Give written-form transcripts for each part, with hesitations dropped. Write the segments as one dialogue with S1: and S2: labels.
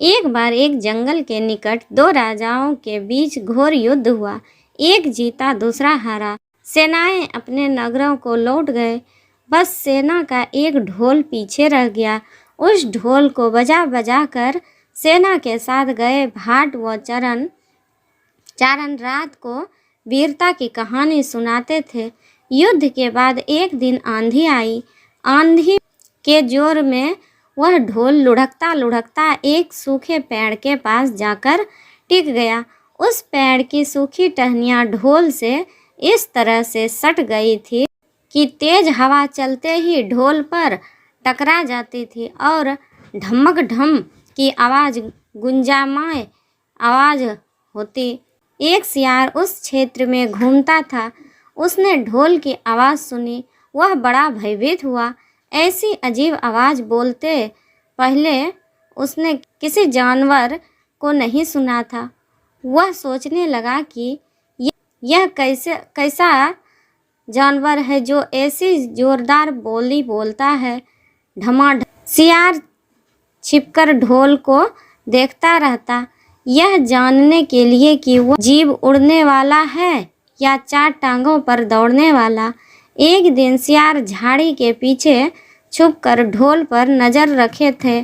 S1: एक बार एक जंगल के निकट दो राजाओं के बीच घोर युद्ध हुआ। एक जीता दूसरा हारा। सेनाएं अपने नगरों को लौट गए। बस सेना का एक ढोल पीछे रह गया। उस ढोल को बजा बजा कर सेना के साथ गए भाट व चारण रात को वीरता की कहानी सुनाते थे। युद्ध के बाद एक दिन आंधी आई। आंधी के जोर में वह ढोल लुढ़कता लुढ़कता एक सूखे पेड़ के पास जाकर टिक गया। उस पेड़ की सूखी टहनियाँ ढोल से इस तरह से सट गई थी कि तेज हवा चलते ही ढोल पर टकरा जाती थी और ढमक ढम की आवाज़ गुंजायमान आवाज़ होती। एक सियार उस क्षेत्र में घूमता था। उसने ढोल की आवाज़ सुनी। वह बड़ा भयभीत हुआ। ऐसी अजीब आवाज़ बोलते पहले उसने किसी जानवर को नहीं सुना था। वह सोचने लगा कि यह कैसा जानवर है जो ऐसी जोरदार बोली बोलता है। ढमाढम सियार छिपकर ढोल को देखता रहता, यह जानने के लिए कि वह जीव उड़ने वाला है या चार टांगों पर दौड़ने वाला। एक दिन सियार झाड़ी के पीछे छुपकर ढोल पर नज़र रखे थे।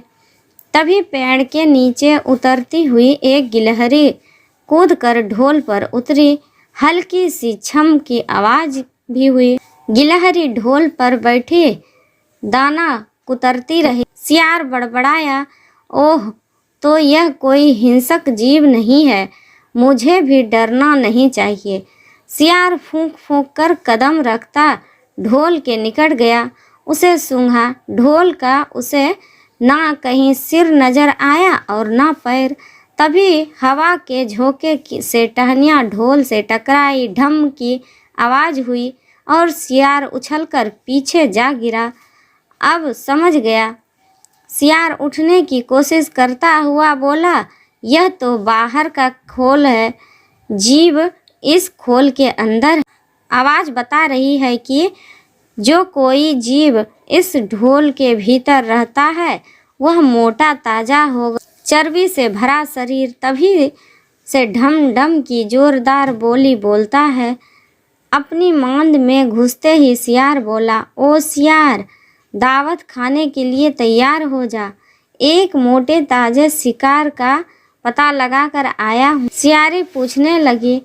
S1: तभी पेड़ के नीचे उतरती हुई एक गिलहरी कूदकर ढोल पर उतरी। हल्की सी छम की आवाज़ भी हुई। गिलहरी ढोल पर बैठी दाना कुतरती रही। सियार बड़बड़ाया, ओह, तो यह कोई हिंसक जीव नहीं है। मुझे भी डरना नहीं चाहिए। सियार फूंक फूंक कर कदम रखता ढोल के निकट गया। उसे सूंघा। ढोल का उसे ना कहीं सिर नजर आया और ना पैर। तभी हवा के झोंके से टहनियाँ ढोल से टकराई। ढम की आवाज़ हुई और सियार उछलकर पीछे जा गिरा। अब समझ गया। सियार उठने की कोशिश करता हुआ बोला, यह तो बाहर का खोल है, जीव इस खोल के अंदर है। आवाज़ बता रही है कि जो कोई जीव इस ढोल के भीतर रहता है वह मोटा ताजा होगा, चर्बी से भरा शरीर। तभी से ढम ढम की जोरदार बोली बोलता है। अपनी मांद में घुसते ही सियार बोला, ओ सियार, दावत खाने के लिए तैयार हो जा। एक मोटे ताजे शिकार का पता लगा कर आया हूँ। सियारी पूछने लगी,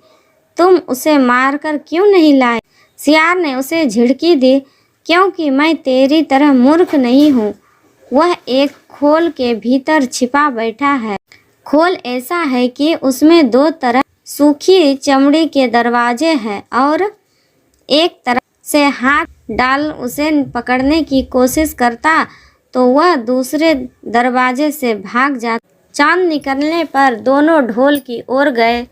S1: तुम उसे मारकर क्यों नहीं लाए? सियार ने उसे झिड़की दी, क्योंकि मैं तेरी तरह मूर्ख नहीं हूँ। वह एक खोल के भीतर छिपा बैठा है। खोल ऐसा है कि उसमें दो तरफ सूखी चमड़ी के दरवाजे हैं और एक तरफ से हाथ डाल उसे पकड़ने की कोशिश करता तो वह दूसरे दरवाजे से भाग जाता। चांद निकलने पर दोनों ढोल की ओर गए।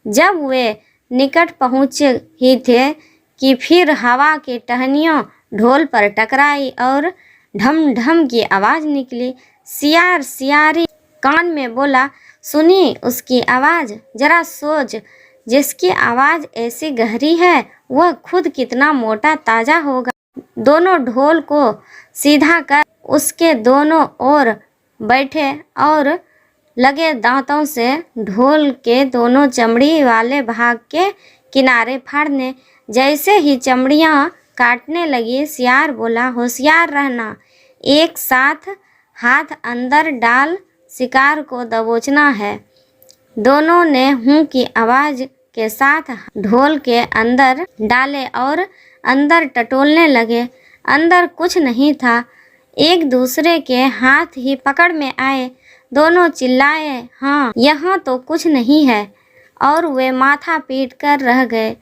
S1: जब वे निकट पहुँचे ही थे कि फिर हवा की टहनियों ढोल पर टकराई और ढम ढम की आवाज़ निकली। सियार सियारी कान में बोला, सुनी उसकी आवाज़, जरा सोच, जिसकी आवाज़ ऐसी गहरी है वह खुद कितना मोटा ताजा होगा। दोनों ढोल को सीधा कर उसके दोनों ओर बैठे और लगे दांतों से ढोल के दोनों चमड़ी वाले भाग के किनारे फाड़ने। जैसे ही चमड़ियाँ काटने लगी, सियार बोला, होशियार रहना, एक साथ हाथ अंदर डाल शिकार को दबोचना है। दोनों ने हूँ की आवाज़ के साथ ढोल के अंदर डाले और अंदर टटोलने लगे। अंदर कुछ नहीं था। एक दूसरे के हाथ ही पकड़ में आए। दोनों चिल्लाए, हाँ, यहाँ तो कुछ नहीं है, और वे माथा पीट कर रह गए।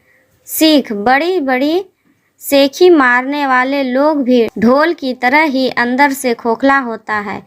S1: सीख, बड़ी बड़ी सेखी मारने वाले लोग भी ढोल की तरह ही अंदर से खोखला होता है।